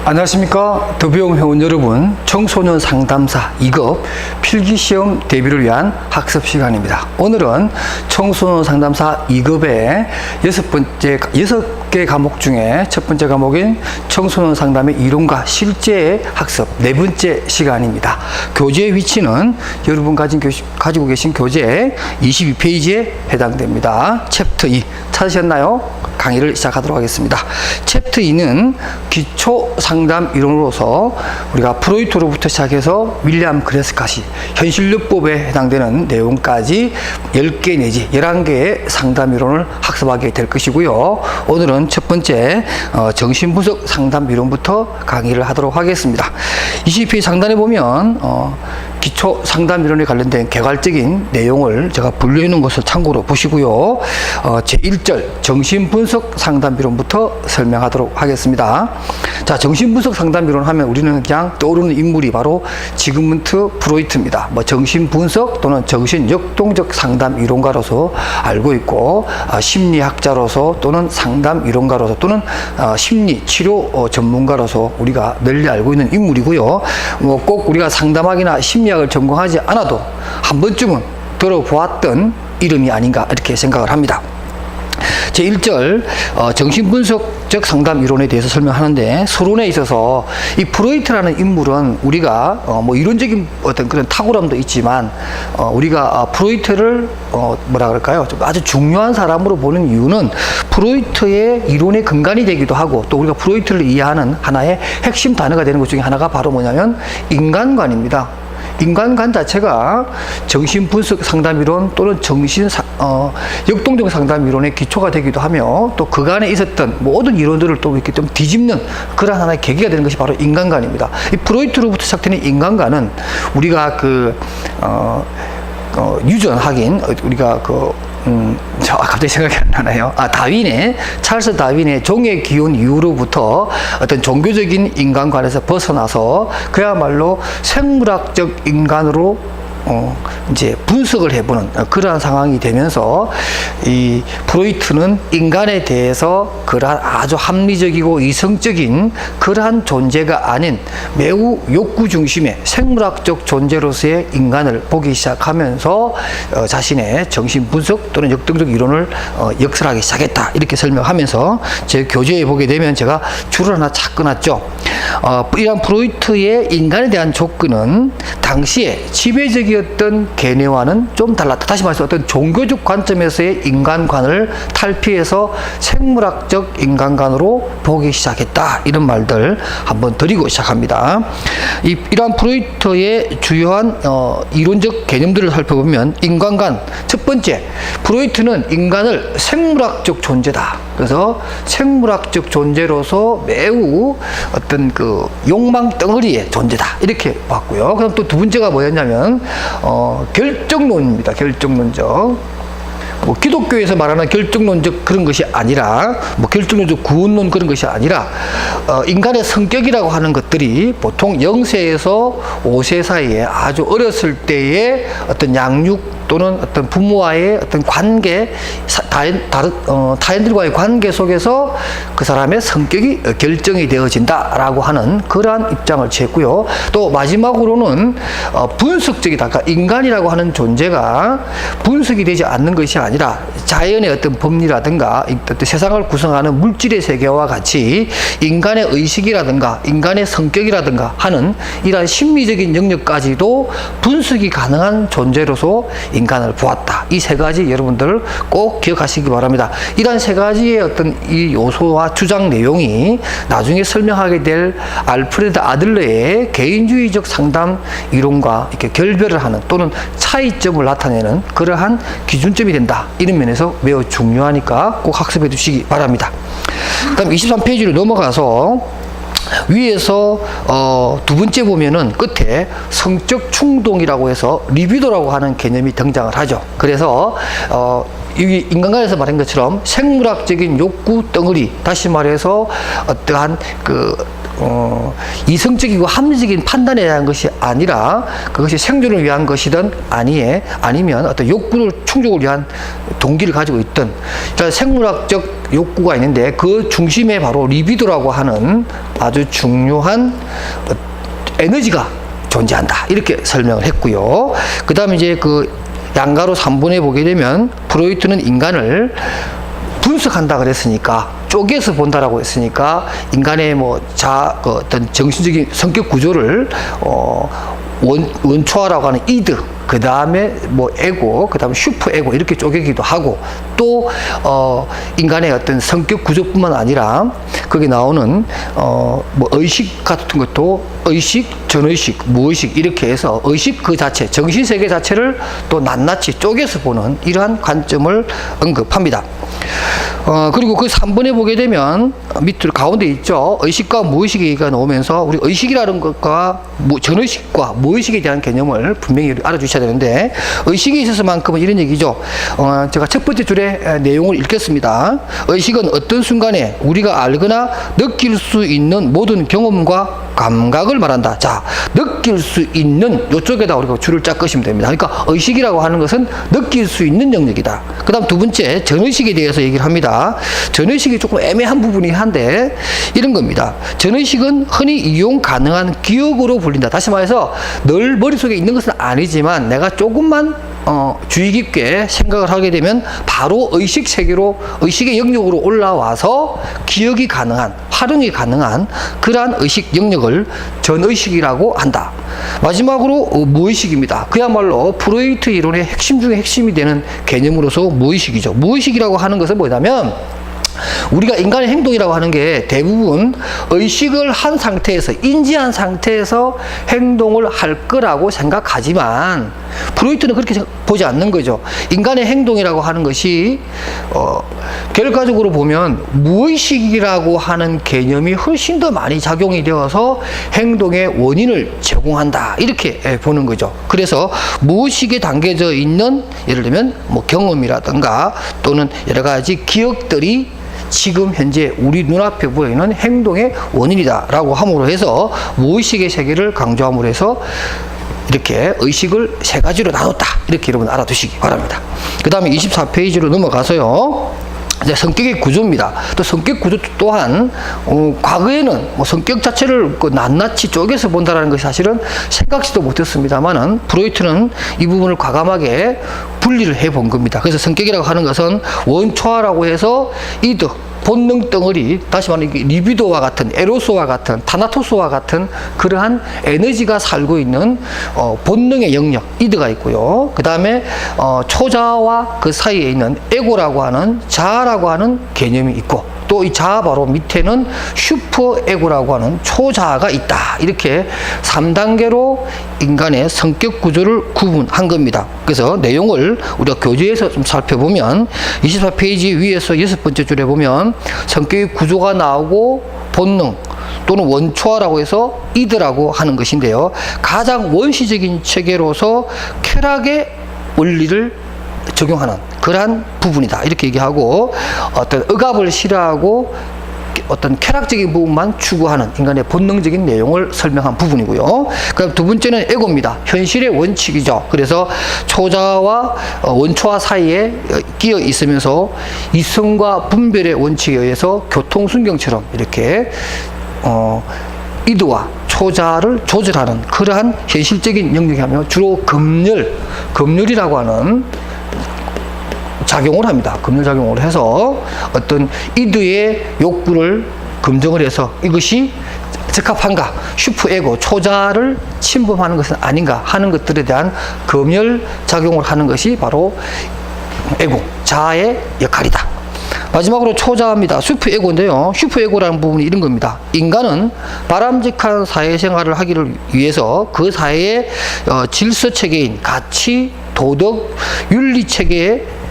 안녕하십니까. 더비용 회원 여러분, 청소년 상담사 2급 필기시험 대비를 위한 학습 시간입니다. 오늘은 청소년 상담사 2급의 6개 과목 중에 첫 번째 과목인 청소년 상담의 이론과 실제 학습 4번째 시간입니다. 교재의 위치는 여러분 가지고 계신 교재 22페이지에 해당됩니다. 챕터 2 찾으셨나요? 강의를 시작하도록 하겠습니다. 챕터 2는 기초 상담 이론으로서 우리가 프로이트로부터 시작해서 윌리엄 그레스카시 현실요법에 해당되는 내용까지 10개 내지 11개의 상담 이론을 학습하게 될 것이고요. 오늘은 첫 번째 정신분석 상담 이론부터 강의를 하도록 하겠습니다. 20페이지 상단에 보면 기초 상담 이론에 관련된 개괄적인 내용을 제가 분류해 놓은 것을 참고로 보시고요. 제1절 정신분석 상담 이론부터 설명하도록 하겠습니다. 자, 정신분석 상담 이론 하면 우리는 그냥 떠오르는 인물이 바로 지그문트 프로이트입니다. 정신분석 또는 정신역동적 상담 이론가로서 알고 있고, 심리학자로서 또는 상담 이론가로서 또는 심리치료 전문가로서 우리가 널리 알고 있는 인물이고요. 꼭 우리가 상담학이나 심리학을 전공하지 않아도 한 번쯤은 들어보았던 이름이 아닌가 이렇게 생각을 합니다. 제1절 정신분석적 상담 이론에 대해서 설명하는데, 서론에 있어서 이 프로이트라는 인물은 우리가 이론적인 어떤 그런 탁월함도 있지만 우리가 프로이트를 뭐라 그럴까요? 좀 아주 중요한 사람으로 보는 이유는 프로이트의 이론의 근간이 되기도 하고, 또 우리가 프로이트를 이해하는 하나의 핵심 단어가 되는 것 중에 하나가 바로 뭐냐면 인간관입니다. 인간관 자체가 정신분석 상담이론 또는 역동적 상담이론의 기초가 되기도 하며, 또 그간에 있었던 모든 이론들을 또 이렇게 좀 뒤집는 그런 하나의 계기가 되는 것이 바로 인간관입니다. 이 프로이트로부터 시작되는 인간관은 우리가 유전학인 우리가 갑자기 생각이 안 나네요. 찰스 다윈의 종의 기원 이후로부터 어떤 종교적인 인간관에서 벗어나서 그야말로 생물학적 인간으로 이제 분석을 해보는 그러한 상황이 되면서, 이 프로이트는 인간에 대해서 그러한 아주 합리적이고 이성적인 그러한 존재가 아닌 매우 욕구 중심의 생물학적 존재로서의 인간을 보기 시작하면서 자신의 정신분석 또는 역동적 이론을 역설하기 시작했다, 이렇게 설명하면서 제 교재에 보게 되면 제가 줄을 하나 착 끊었죠. 이런 프로이트의 인간에 대한 접근은 당시에 지배적이었던 개념과는 좀 달랐다. 다시 말해서 어떤 종교적 관점에서의 인간관을 탈피해서 생물학적 인간관으로 보기 시작했다, 이런 말들 한번 드리고 시작합니다. 이러한 프로이트의 주요한 이론적 개념들을 살펴보면, 인간관 첫 번째, 프로이트는 인간을 생물학적 존재다. 그래서 생물학적 존재로서 매우 어떤 그 욕망 덩어리의 존재다, 이렇게 봤고요. 그럼 또 두 번째가 뭐였냐면 결정론입니다. 결정론적. 기독교에서 말하는 결정론적 그런 것이 아니라, 결정론적 구원론 그런 것이 아니라, 인간의 성격이라고 하는 것들이 보통 0세에서 5세 사이에 아주 어렸을 때의 어떤 양육 또는 어떤 부모와의 어떤 관계, 타인들과의 관계 속에서 그 사람의 성격이 결정이 되어진다라고 하는 그러한 입장을 취했고요. 또 마지막으로는 분석적이다. 그러니까 인간이라고 하는 존재가 분석이 되지 않는 것이 아니라 자연의 어떤 법리라든가 어떤 세상을 구성하는 물질의 세계와 같이 인간의 의식이라든가 인간의 성격이라든가 하는 이러한 심리적인 영역까지도 분석이 가능한 존재로서 인간을 보았다. 이 세 가지 여러분들 꼭 기억하시기 바랍니다. 이러한 세 가지의 어떤 이 요소와 주장 내용이 나중에 설명하게 될 알프레드 아들러의 개인주의적 상담 이론과 이렇게 결별을 하는 또는 차이점을 나타내는 그러한 기준점이 된다, 이런 면에서 매우 중요하니까 꼭 학습해 두시기 바랍니다. 그다음 23페이지로 넘어가서 위에서 두 번째 보면은 끝에 성적 충동이라고 해서 리비도라고 하는 개념이 등장을 하죠. 그래서 여기 인간관에서 말한 것처럼 생물학적인 욕구 덩어리, 다시 말해서 어떠한 이성적이고 합리적인 판단에 대한 것이 아니라 그것이 생존을 위한 것이든 아니면 어떤 욕구를 충족을 위한 동기를 가지고 있던, 그러니까 생물학적 욕구가 있는데 그 중심에 바로 리비도라고 하는 아주 중요한 에너지가 존재한다, 이렇게 설명을 했고요. 그 다음에 이제 양가로 3번에 보게 되면 프로이트는 인간을 분석한다 그랬으니까, 쪼개서 본다라고 했으니까 인간의 어떤 정신적인 성격 구조를 원초화라고 하는 이드, 그 다음에 에고, 그 다음에 슈퍼 에고 이렇게 쪼개기도 하고, 또 인간의 어떤 성격 구조뿐만 아니라 거기 나오는 의식 같은 것도 의식, 전의식, 무의식 이렇게 해서 의식 그 자체, 정신세계 자체를 또 낱낱이 쪼개서 보는 이러한 관점을 언급합니다. 그리고 그 3번에 보게 되면 밑으로 가운데 있죠. 의식과 무의식 얘기가 나오면서 우리 의식이라는 것과 전의식과 무의식에 대한 개념을 분명히 알아주셔야 되는데, 의식에 있어서만큼은 이런 얘기죠. 제가 첫 번째 줄의 내용을 읽겠습니다. 의식은 어떤 순간에 우리가 알거나 느낄 수 있는 모든 경험과 감각을 말한다. 자, 느낄 수 있는 이쪽에다 우리가 줄을 쫙 끄시면 됩니다. 그러니까 의식이라고 하는 것은 느낄 수 있는 영역이다. 그 다음 두 번째, 전의식에 대해서 얘기를 합니다. 전의식이 조금 애매한 부분이 한데 이런 겁니다. 전의식은 흔히 이용 가능한 기억으로 불린다. 다시 말해서 늘 머릿속에 있는 것은 아니지만 내가 조금만 주의 깊게 생각을 하게 되면 바로 의식 세계로, 의식의 영역으로 올라와서 기억이 가능한, 활용이 가능한 그러한 의식 영역을 전의식이라고 한다. 마지막으로 무의식입니다. 그야말로 프로이트 이론의 핵심 중에 핵심이 되는 개념으로서 무의식이죠. 무의식이라고 하는 것은 뭐냐면, 우리가 인간의 행동이라고 하는 게 대부분 의식을 한 상태에서, 인지한 상태에서 행동을 할 거라고 생각하지만 프로이트는 그렇게 보지 않는 거죠. 인간의 행동이라고 하는 것이 결과적으로 보면 무의식이라고 하는 개념이 훨씬 더 많이 작용이 되어서 행동의 원인을 제공한다, 이렇게 보는 거죠. 그래서 무의식에 담겨져 있는, 예를 들면 경험이라든가 또는 여러 가지 기억들이 지금 현재 우리 눈앞에 보이는 행동의 원인이다 라고 함으로 해서 무의식의 세계를 강조함으로 해서 이렇게 의식을 세 가지로 나눴다, 이렇게 여러분 알아두시기 바랍니다. 그 다음에 24페이지로 넘어가서요, 이제 성격의 구조입니다. 또 성격 구조 또한 과거에는 성격 자체를 낱낱이 쪼개서 본다라는 것이 사실은 생각지도 못했습니다만은 프로이트는 이 부분을 과감하게 분리를 해 본 겁니다. 그래서 성격이라고 하는 것은 원초화라고 해서 이드, 본능 덩어리, 다시 말하면 리비도와 같은, 에로스와 같은, 타나토스와 같은 그러한 에너지가 살고 있는 본능의 영역, 이드가 있고요. 그 다음에 초자와 그 사이에 있는 에고라고 하는, 자아라고 하는 개념이 있고, 또 이 자아 바로 밑에는 슈퍼 에고라고 하는 초자아가 있다. 이렇게 3단계로 인간의 성격 구조를 구분한 겁니다. 그래서 내용을 우리가 교재에서 좀 살펴보면 24페이지 위에서 6번째 줄에 보면 성격의 구조가 나오고 본능 또는 원초화라고 해서 이드라고 하는 것인데요. 가장 원시적인 체계로서 쾌락의 원리를 적용하는 그러한 부분이다, 이렇게 얘기하고, 어떤 억압을 싫어하고 어떤 쾌락적인 부분만 추구하는 인간의 본능적인 내용을 설명한 부분이고요. 그럼 두 번째는 에고입니다. 현실의 원칙이죠. 그래서 초자와 원초화 사이에 끼어 있으면서 이성과 분별의 원칙에 의해서 교통순경처럼 이렇게 이드와 초자를 조절하는 그러한 현실적인 영역이 하며 주로 검열이라고 하는 작용을 합니다. 검열작용을 해서 어떤 이드의 욕구를 검증을 해서 이것이 적합한가, 슈퍼에고, 초자를 침범하는 것은 아닌가 하는 것들에 대한 검열작용을 하는 것이 바로 에고, 자아의 역할이다. 마지막으로 초자입니다. 슈퍼에고인데요. 슈퍼에고라는 부분이 이런 겁니다. 인간은 바람직한 사회생활을 하기를 위해서 그 사회의 질서체계인 가치, 도덕, 윤리체계에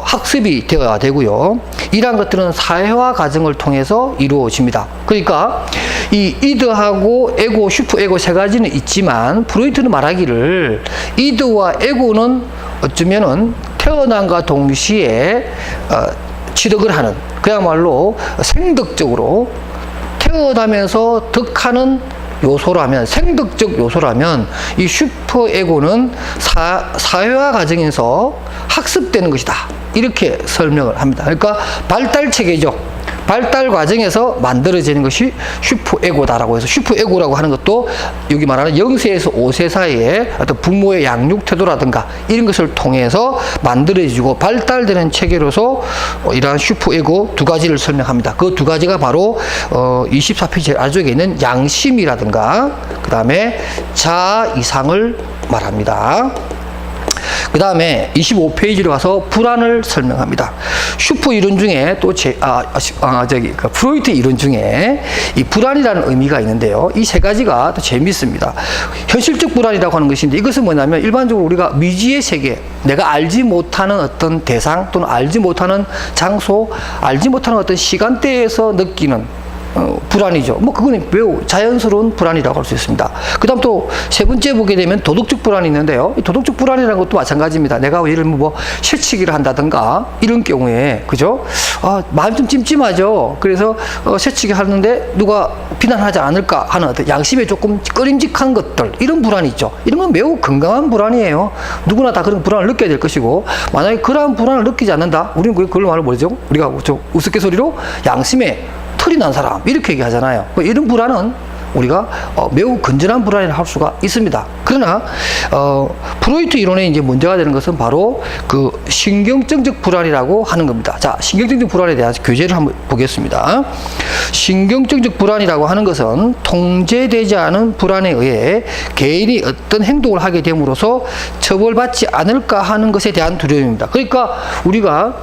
학습이 되어야 되고요. 이러한 것들은 사회화 과정을 통해서 이루어집니다. 그러니까 이 이드하고 에고, 슈퍼에고 세 가지는 있지만 프로이트는 말하기를 이드와 에고는 어쩌면은 태어남과 동시에 취득을 하는, 그야말로 생덕적으로 태어나면서 득하는 요소라면, 생덕적 요소라면 이 슈퍼에고는 사회화 과정에서 학습되는 것이다, 이렇게 설명을 합니다. 그러니까 발달 체계죠. 발달 과정에서 만들어지는 것이 슈퍼에고다라고 해서, 슈퍼에고라고 하는 것도 여기 말하는 0세에서 5세 사이에 어떤 부모의 양육 태도라든가 이런 것을 통해서 만들어지고 발달되는 체계로서 이러한 슈퍼에고 두 가지를 설명합니다. 그 두 가지가 바로 24페이지 아래쪽에 있는 양심이라든가 그 다음에 자아 이상을 말합니다. 그 다음에 25페이지로 가서 불안을 설명합니다. 슈퍼 이론 중에 또 프로이트 이론 중에 이 불안이라는 의미가 있는데요. 이 세 가지가 또 재미있습니다. 현실적 불안이라고 하는 것인데, 이것은 뭐냐면 일반적으로 우리가 미지의 세계, 내가 알지 못하는 어떤 대상 또는 알지 못하는 장소, 알지 못하는 어떤 시간대에서 느끼는 불안이죠. 뭐 그거는 매우 자연스러운 불안이라고 할 수 있습니다. 그 다음 또 세 번째 보게 되면 도덕적 불안이 있는데요. 이 도덕적 불안이라는 것도 마찬가지입니다. 내가 예를 들면 뭐 새치기를 한다든가 이런 경우에, 그죠? 마음 좀 찜찜하죠. 그래서 새치기 하는데 누가 비난하지 않을까 하는 어떤 양심에 조금 꺼림직한 것들, 이런 불안이 있죠. 이런 건 매우 건강한 불안이에요. 누구나 다 그런 불안을 느껴야 될 것이고, 만약에 그러한 불안을 느끼지 않는다, 우리는 그걸 말을 뭐죠? 우리가 좀 우스갯소리로 양심에 털이 난 사람, 이렇게 얘기하잖아요. 이런 불안은 우리가 매우 건전한 불안이라 할 수가 있습니다. 그러나 프로이트 이론에 이제 문제가 되는 것은 바로 그 신경증적 불안이라고 하는 겁니다. 자, 신경증적 불안에 대한 교재를 한번 보겠습니다. 신경증적 불안이라고 하는 것은 통제되지 않은 불안에 의해 개인이 어떤 행동을 하게 됨으로써 처벌받지 않을까 하는 것에 대한 두려움입니다. 그러니까 우리가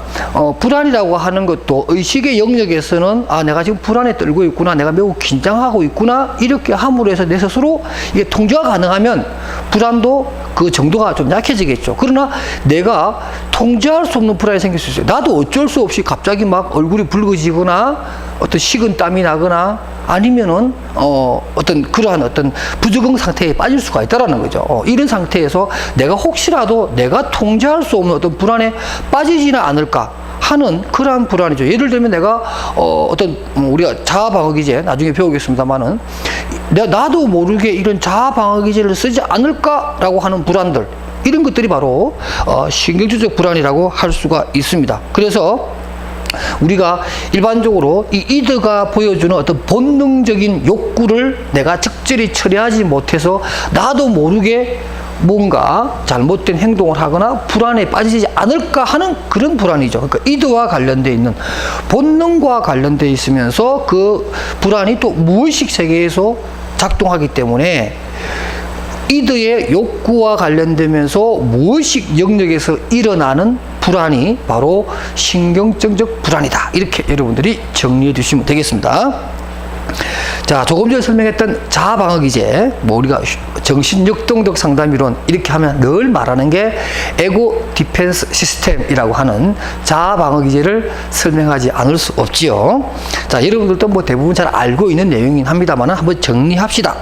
불안이라고 하는 것도 의식의 영역에서는 내가 지금 불안에 떨고 있구나, 내가 매우 긴장하고 있구나, 이렇게 함으로 해서 내 스스로 이게 통제가 가능하면 불안도 그 정도가 좀 약해지겠죠. 그러나 내가 통제할 수 없는 불안이 생길 수 있어요. 나도 어쩔 수 없이 갑자기 막 얼굴이 붉어지거나 어떤 식은 땀이 나거나 아니면은 어떤 그러한 어떤 부적응 상태에 빠질 수가 있다라는 거죠. 이런 상태에서 내가 혹시라도 내가 통제할 수 없는 어떤 불안에 빠지지는 않을까 하는 그러한 불안이죠. 예를 들면 내가 어떤 우리가 자아 방어 기제 나중에 배우겠습니다만은 나도 모르게 이런 자아 방어 기제를 쓰지 않을까라고 하는 불안들, 이런 것들이 바로 신경질적 불안이라고 할 수가 있습니다. 그래서 우리가 일반적으로 이 이드가 보여주는 어떤 본능적인 욕구를 내가 적절히 처리하지 못해서 나도 모르게 뭔가 잘못된 행동을 하거나 불안에 빠지지 않을까 하는 그런 불안이죠. 그러니까 이드와 관련되어 있는, 본능과 관련되어 있으면서 그 불안이 또 무의식 세계에서 작동하기 때문에 이드의 욕구와 관련되면서 무의식 영역에서 일어나는 불안이 바로 신경증적 불안이다, 이렇게 여러분들이 정리해 주시면 되겠습니다. 자, 조금 전에 설명했던 자아 방어 기제, 우리가 정신역동적 상담이론 이렇게 하면 늘 말하는 게 에고 디펜스 시스템이라고 하는 자아 방어 기제를 설명하지 않을 수 없지요. 자, 여러분들도 뭐 대부분 잘 알고 있는 내용이긴 합니다만 한번 정리합시다.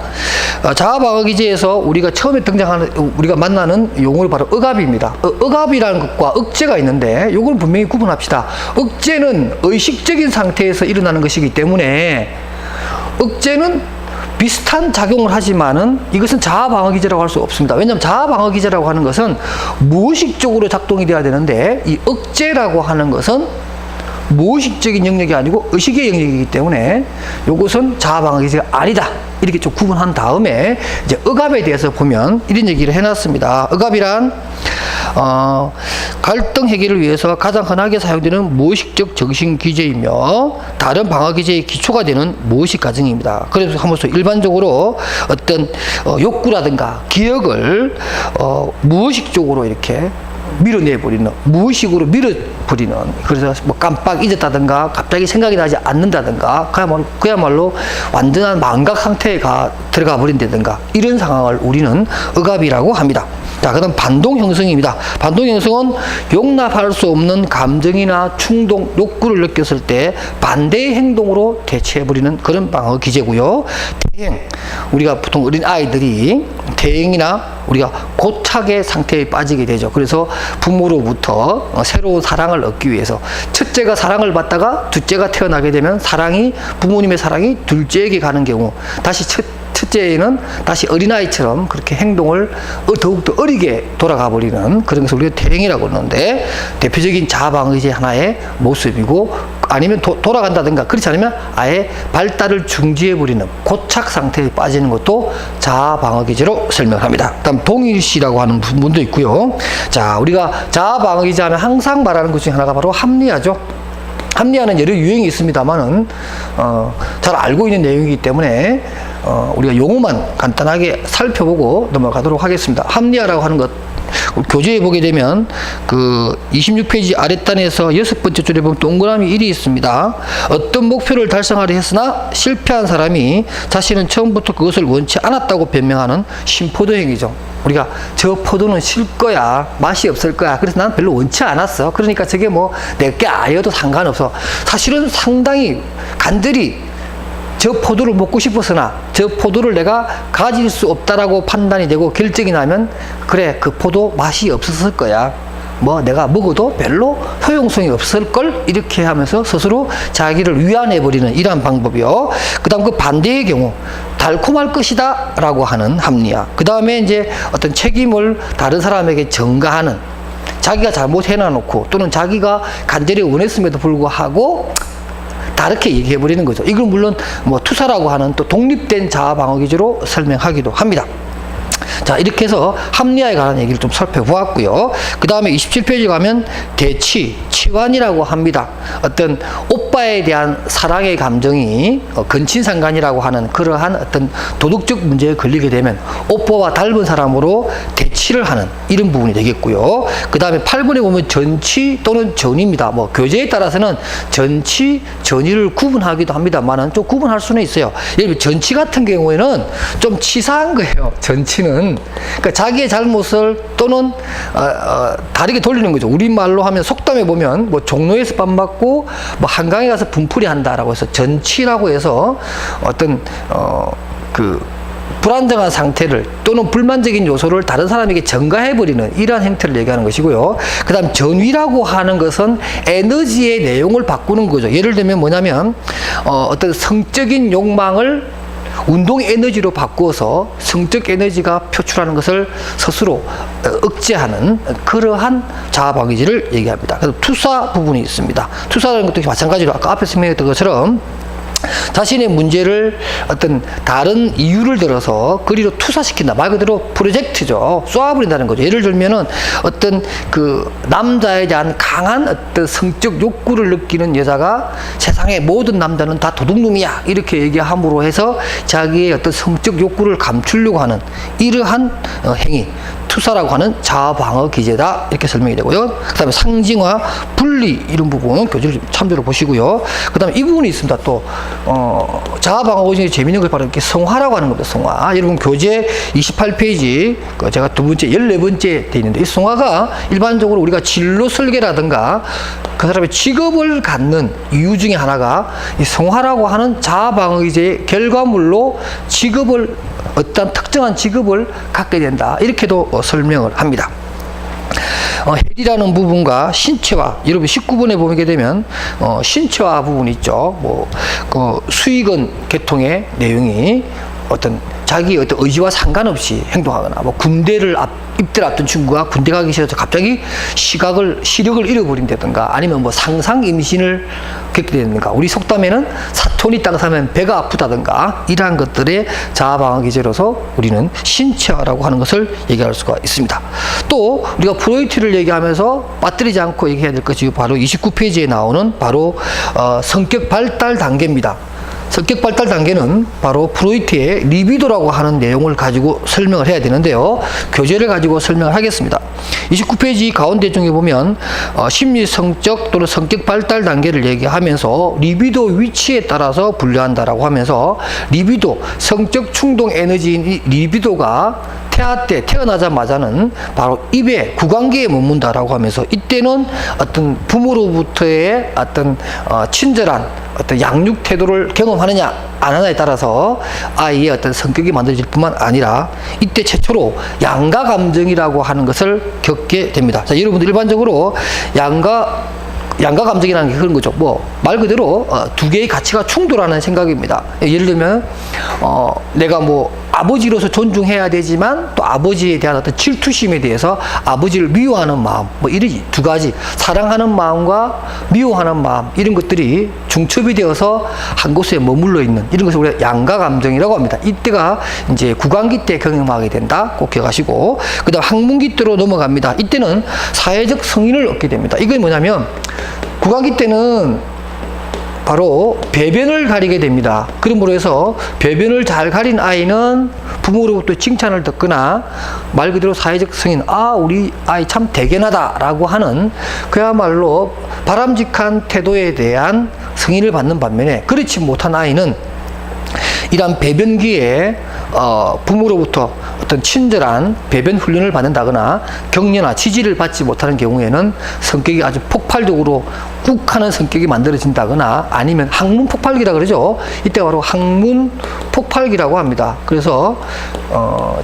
자아 방어 기제에서 우리가 처음에 등장하는, 우리가 만나는 용어는 바로 억압입니다. 억압이라는 것과 억제가 있는데 이걸 분명히 구분합시다. 억제는 의식적인 상태에서 일어나는 것이기 때문에 억제는 비슷한 작용을 하지만은 이것은 자아 방어 기제라고 할 수 없습니다. 왜냐하면 자아 방어 기제라고 하는 것은 무의식적으로 작동이 돼야 되는데, 이 억제라고 하는 것은 무의식적인 영역이 아니고 의식의 영역이기 때문에 이것은 자아 방어 기제가 아니다, 이렇게 좀 구분한 다음에 이제 억압에 대해서 보면 이런 얘기를 해놨습니다. 억압이란 갈등 해결을 위해서 가장 흔하게 사용되는 무의식적 정신 기제이며 다른 방어 기제의 기초가 되는 무의식 과정입니다. 그래서 하면서 일반적으로 어떤 욕구라든가 기억을 무의식적으로 이렇게 밀어내버리는, 무의식으로 밀어버리는, 그래서 뭐 깜빡 잊었다든가 갑자기 생각이 나지 않는다든가 그야말로 완전한 망각 상태에 들어가 버린다든가 이런 상황을 우리는 억압이라고 합니다. 자, 그다음 반동 형성입니다. 반동 형성은 용납할 수 없는 감정이나 충동, 욕구를 느꼈을 때 반대의 행동으로 대체해버리는 그런 방어 기제고요. 대행, 우리가 보통 어린 아이들이 대행이나 우리가 고착의 상태에 빠지게 되죠. 그래서 부모로부터 새로운 사랑을 얻기 위해서 첫째가 사랑을 받다가 둘째가 태어나게 되면 부모님의 사랑이 둘째에게 가는 경우 다시 첫째는 다시 어린아이처럼 그렇게 행동을 더욱더 어리게 돌아가 버리는 그런 것을 우리가 대행이라고 하는데 대표적인 자아방어제 하나의 모습이고 아니면 돌아간다든가 그렇지 않으면 아예 발달을 중지해버리는 고착 상태에 빠지는 것도 자아방어기제로 설명합니다. 다음 동일시라고 하는 부분도 있고요. 자, 우리가 자아방어기제 하면 항상 말하는 것 중에 하나가 바로 합리화죠. 합리화는 여러 유형이 있습니다만은 잘 알고 있는 내용이기 때문에 우리가 용어만 간단하게 살펴보고 넘어가도록 하겠습니다. 합리화라고 하는 것 교재에 보게 되면 그 26페이지 아랫단에서 6번째 줄에 보면 동그라미 1이 있습니다. 어떤 목표를 달성하려 했으나 실패한 사람이 자신은 처음부터 그것을 원치 않았다고 변명하는 심포도 행위죠. 우리가 저 포도는 실 거야, 맛이 없을 거야, 그래서 난 별로 원치 않았어, 그러니까 저게 뭐 내게 아니어도 상관없어. 사실은 상당히 간절히 저 포도를 먹고 싶었으나 저 포도를 내가 가질 수 없다라고 판단이 되고 결정이 나면 그래, 그 포도 맛이 없었을 거야, 뭐 내가 먹어도 별로 효용성이 없을 걸, 이렇게 하면서 스스로 자기를 위안해버리는 이러한 방법이요. 그 다음 그 반대의 경우 달콤할 것이다 라고 하는 합리화. 그 다음에 이제 어떤 책임을 다른 사람에게 전가하는, 자기가 잘못해놔놓고 또는 자기가 간절히 원했음에도 불구하고 다르게 얘기해버리는 거죠. 이걸 물론 뭐 투사라고 하는 또 독립된 자아방어기제로 설명하기도 합니다. 자, 이렇게 해서 합리화에 관한 얘기를 좀 살펴보았고요. 그 다음에 27페이지 가면 치환이라고 합니다. 어떤 오빠에 대한 사랑의 감정이 근친상간이라고 하는 그러한 어떤 도덕적 문제에 걸리게 되면 오빠와 닮은 사람으로 대치를 하는 이런 부분이 되겠고요. 그 다음에 8번에 보면 전치 또는 전위입니다. 뭐 교재에 따라서는 전치, 전위를 구분하기도 합니다만은 좀 구분할 수는 있어요. 예를 들면 전치 같은 경우에는 좀 치사한 거예요. 전치는 그러니까 자기의 잘못을 또는 다르게 돌리는 거죠. 우리말로 하면 속담에 보면 뭐 종로에서 밥 맞고 뭐 한강에 가서 분풀이 한다라고 해서 전치라고 해서 어떤 그 불안정한 상태를 또는 불만적인 요소를 다른 사람에게 전가해버리는 이러한 행태를 얘기하는 것이고요. 그 다음 전위라고 하는 것은 에너지의 내용을 바꾸는 거죠. 예를 들면 뭐냐면 어떤 성적인 욕망을 운동 에너지로 바꾸어서 성적 에너지가 표출하는 것을 스스로 억제하는 그러한 자아방어기제를 얘기합니다. 그래서 투사 부분이 있습니다. 투사라는 것도 마찬가지로 아까 앞에 설명했던 것처럼 자신의 문제를 어떤 다른 이유를 들어서 그리로 투사시킨다. 말 그대로 프로젝트죠. 쏘아버린다는 거죠. 예를 들면은 어떤 그 남자에 대한 강한 어떤 성적 욕구를 느끼는 여자가 세상의 모든 남자는 다 도둑놈이야, 이렇게 얘기함으로 해서 자기의 어떤 성적 욕구를 감추려고 하는 이러한 행위, 투사라고 하는 자아방어 기제다, 이렇게 설명이 되고요. 그 다음에 상징화, 분리, 이런 부분은 교재를 참조로 보시고요. 그 다음에 이 부분이 있습니다. 또 자아방어 기제 재미있는 걸 바로 이렇게 성화라고 하는 겁니다. 성화. 여러분 교재 28페이지 제가 두 번째 14번째 돼 있는데, 이 성화가 일반적으로 우리가 진로 설계라든가 그 사람의 직업을 갖는 이유 중에 하나가 이 성화라고 하는 자아방어 기제의 결과물로 직업을, 어떤 특정한 직업을 갖게 된다, 이렇게도 설명을 합니다. 헬이라는 부분과 신체화, 여러분 19번에 보게 되면 신체화 부분이 있죠. 뭐 수익은 계통의 내용이 어떤 자기 어떤 의지와 상관없이 행동하거나, 뭐 군대를 입대를 앞둔 친구가 군대 가기 싫어서 갑자기 시력을 잃어버린다든가, 아니면 뭐 상상 임신을 겪게 되는가, 우리 속담에는 사촌이 땅 사면 배가 아프다든가, 이러한 것들의 자아방어 기제로서 우리는 신체화라고 하는 것을 얘기할 수가 있습니다. 또 우리가 프로이트를 얘기하면서 빠뜨리지 않고 얘기해야 될 것이 바로 29페이지에 나오는 바로 성격 발달 단계입니다. 성격 발달 단계는 바로 프로이트의 리비도라고 하는 내용을 가지고 설명을 해야 되는데요. 교재를 가지고 설명을 하겠습니다. 29페이지 가운데 중에 보면 심리 성적 또는 성격 발달 단계를 얘기하면서 리비도 위치에 따라서 분류한다라고 하면서 리비도, 성적 충동 에너지인 이 리비도가 태아 때 태어나자마자는 바로 입에 구강기에 머문다라고 하면서 이때는 어떤 부모로부터의 어떤 친절한 어떤 양육 태도를 경험하느냐 안 하느냐에 따라서 아이의 어떤 성격이 만들어질 뿐만 아니라 이때 최초로 양가 감정이라고 하는 것을 겪게 됩니다. 자, 여러분들 일반적으로 양가 감정이라는 게 그런 거죠. 뭐 말 그대로 두 개의 가치가 충돌하는 생각입니다. 예를 들면 내가 뭐 아버지로서 존중해야 되지만 또 아버지에 대한 어떤 질투심에 대해서 아버지를 미워하는 마음, 뭐 이런 두 가지 사랑하는 마음과 미워하는 마음 이런 것들이 중첩이 되어서 한 곳에 머물러 있는 이런 것을 우리가 양가 감정이라고 합니다. 이때가 이제 구강기 때 경험하게 된다. 꼭 기억하시고 그다음 학문기 때로 넘어갑니다. 이때는 사회적 성인을 얻게 됩니다. 이건 뭐냐면 구강기 때는 바로 배변을 가리게 됩니다. 그러므로 해서 배변을 잘 가린 아이는 부모로부터 칭찬을 듣거나 말 그대로 사회적 성인, 우리 아이 참 대견하다 라고 하는 그야말로 바람직한 태도에 대한 승인을 받는 반면에 그렇지 못한 아이는 이러한 배변기에 부모로부터 어떤 친절한 배변 훈련을 받는다거나 격려나 지지를 받지 못하는 경우에는 성격이 아주 폭발적으로 욱하는 성격이 만들어진다거나 아니면 항문 폭발기라 그러죠. 이때 바로 항문 폭발기라고 합니다. 그래서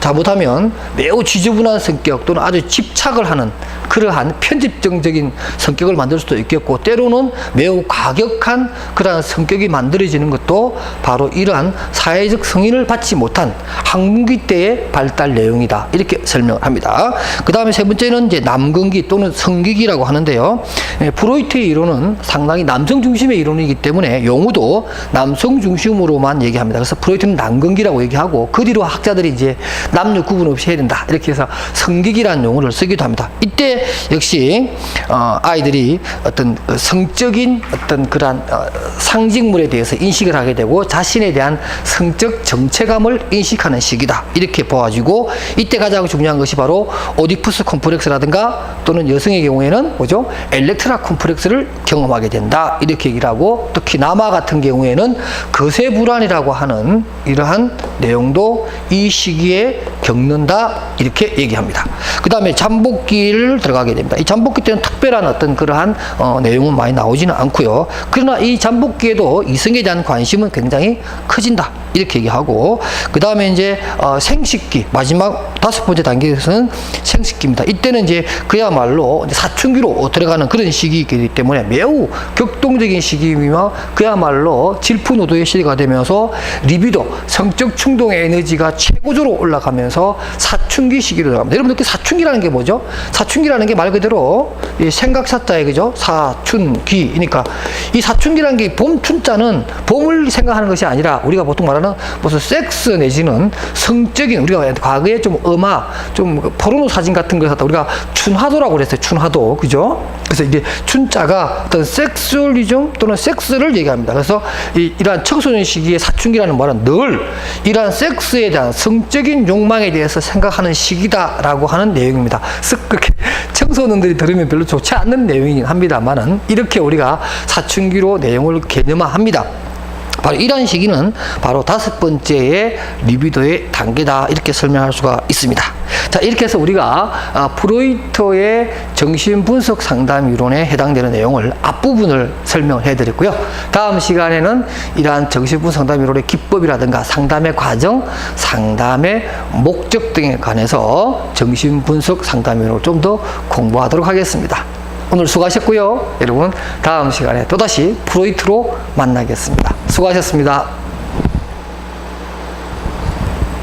잘못하면 매우 지저분한 성격 또는 아주 집착을 하는 그러한 편집증적인 성격을 만들 수도 있겠고 때로는 매우 과격한 그러한 성격이 만들어지는 것도 바로 이러한 사회적 성인을 받지 못한 학문기 때의 발달 내용이다. 이렇게 설명을 합니다. 그 다음에 세 번째는 이제 남근기 또는 성기기라고 하는데요. 프로이트의 이론은 상당히 남성 중심의 이론이기 때문에 용어도 남성 중심으로만 얘기합니다. 그래서 프로이트는 남근기라고 얘기하고 그 뒤로 학자들이 이제 남녀 구분 없이 해야 된다. 이렇게 해서 성기기라는 용어를 쓰기도 합니다. 이때 역시 아이들이 어떤 성적인 어떤 그러한 상징물에 대해서 인식을 하게 되고 자신에 대한 성적 정체감을 인식하는 시기다. 이렇게 보아지고 이때 가장 중요한 것이 바로 오디푸스 콤플렉스라든가 또는 여성의 경우에는 뭐죠? 엘렉트라 콤플렉스를 경험하게 된다. 이렇게 얘기를 하고 특히 남아 같은 경우에는 거세 불안이라고 하는 이러한 내용도 이 시기에 겪는다. 이렇게 얘기합니다. 그 다음에 잠복기를 들어가게 됩니다. 이 잠복기 때는 특별한 어떤 그러한 내용은 많이 나오지는 않고요. 그러나 이 잠복기에도 이성에 대한 관심은 굉장히 커진다. 이렇게 얘기하고 그 다음에 이제 생식기 마지막 5번째 단계에서는 생식기입니다. 이때는 이제 그야말로 이제 사춘기로 들어가는 그런 시기이기 때문에 매우 격동적인 시기이며 그야말로 질풍노도의 시기가 되면서 리비도 성적 충동의 에너지가 최고조로 올라가면서 사춘기 시기로 들어갑니다. 여러분들 사춘기라는 게 뭐죠? 사춘기라는 게 말 그대로 이 생각사자에 그죠? 사춘기니까 이 사춘기라는 게 봄춘자는 봄을 생각하는 것이 아니라 우리가 보통 말하는 무슨 섹스 내지는 성적인 우리가 과거에 좀 좀 포르노 사진 같은 걸 갖다 우리가 춘하도라고 그랬어요. 춘하도 그죠? 그래서 이제 춘자가 어떤 섹슈얼리즘 또는 섹스를 얘기합니다. 그래서 이러한 청소년 시기의 사춘기라는 말은 늘 이러한 섹스에 대한 성적인 욕망에 대해서 생각하는 시기다라고 하는 내용입니다. 그렇게 청소년들이 들으면 별로 좋지 않는 내용이긴 합니다만은 이렇게 우리가 사춘기로 내용을 개념화합니다. 바로 이러한 시기는 바로 5번째의 리비도의 단계다. 이렇게 설명할 수가 있습니다. 자, 이렇게 해서 우리가 프로이트의 정신분석 상담 이론에 해당되는 내용을 앞부분을 설명을 해드렸고요. 다음 시간에는 이러한 정신분석 상담 이론의 기법이라든가 상담의 과정, 상담의 목적 등에 관해서 정신분석 상담 이론을 좀 더 공부하도록 하겠습니다. 오늘 수고하셨고요. 여러분 다음 시간에 또다시 프로이트로 만나겠습니다. 수고하셨습니다.